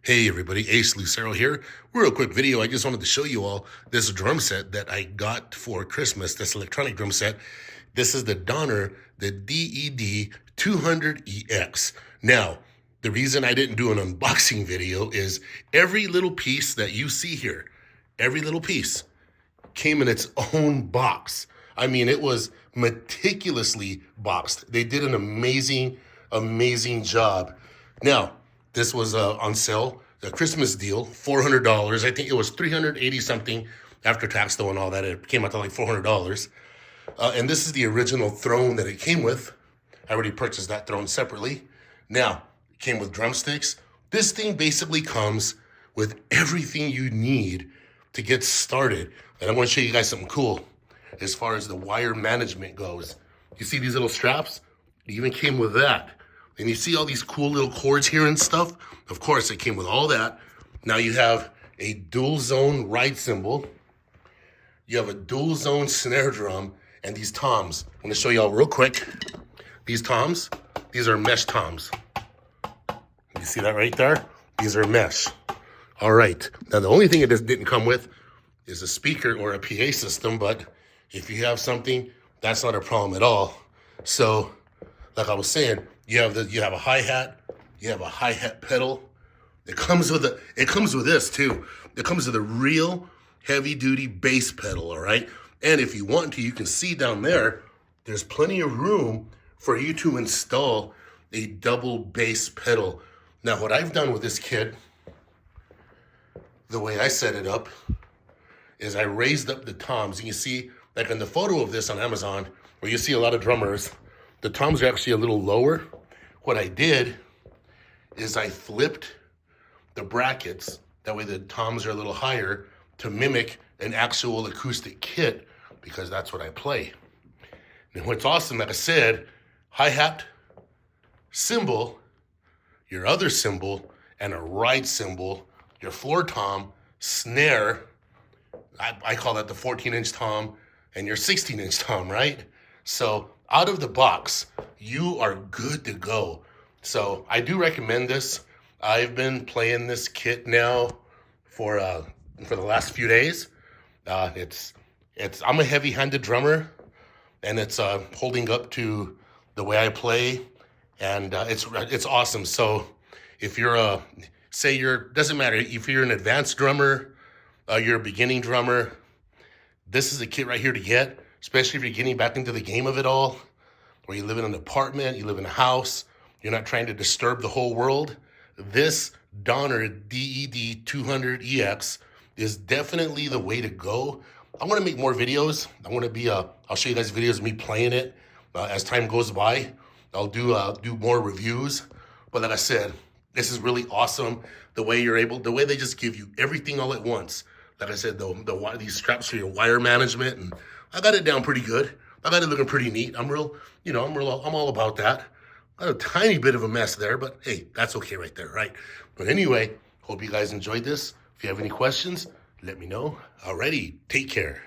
Hey everybody, Ace Lucero here. Real quick video. I just wanted to show you all this drum set that I got for Christmas, this electronic drum set. This is the Donner, the DED 200EX. Now, the reason I didn't do an unboxing video is every little piece that you see here, every little piece came in its own box. I mean, it was meticulously boxed. They did an amazing job. Now, this was on sale, the Christmas deal, $400. I think it was $380 something after tax though and all that. It came out to like $400. And this is the original throne that it came with. I already purchased that throne separately. Now, it came with drumsticks. This thing basically comes with everything you need to get started. And I want to show you guys something cool as far as the wire management goes. You see these little straps? It even came with that. And you see all these cool little cords here and stuff? Of course, it came with all that. Now you have a dual zone ride cymbal. You have a dual zone snare drum and these toms. I'm gonna show y'all real quick. These toms, these are mesh toms. You see that right there? These are mesh. All right, now the only thing it didn't come with is a speaker or a PA system, but if you have something, that's not a problem at all. So, like I was saying, you have a hi-hat, you have a hi-hat pedal. It comes with this too. It comes with a real heavy-duty bass pedal, all right? And if you want to, you can see down there, there's plenty of room for you to install a double bass pedal. Now, what I've done with this kit, the way I set it up, is I raised up the toms. You can see, like in the photo of this on Amazon, where you see a lot of drummers, the toms are actually a little lower. What I did is I flipped the brackets. That way the toms are a little higher to mimic an actual acoustic kit, because that's what I play. And what's awesome, like I said, hi-hat, cymbal, your other cymbal, and a ride cymbal, your floor tom, snare, I call that the 14-inch tom, and your 16-inch tom, right? So out of the box, you are good to go. So I do recommend this. I've been playing this kit now for the last few days. I'm a heavy-handed drummer, and it's holding up to the way I play, and it's awesome. So if you're doesn't matter if you're an advanced drummer, you're a beginning drummer, this is a kit right here to get, especially if you're getting back into the game of it all, or you live in an apartment, you live in a house, you're not trying to disturb the whole world. This Donner DED 200EX is definitely the way to go. I want to make more videos. I'll show you guys videos of me playing it as time goes by. I'll do more reviews. But like I said, this is really awesome. The way they just give you everything all at once. Like I said, these straps for your wire management, and I got it down pretty good. I got it looking pretty neat. I'm all about that. Got a tiny bit of a mess there, but hey, that's okay right there, right? But anyway, hope you guys enjoyed this. If you have any questions, let me know. Alrighty, take care.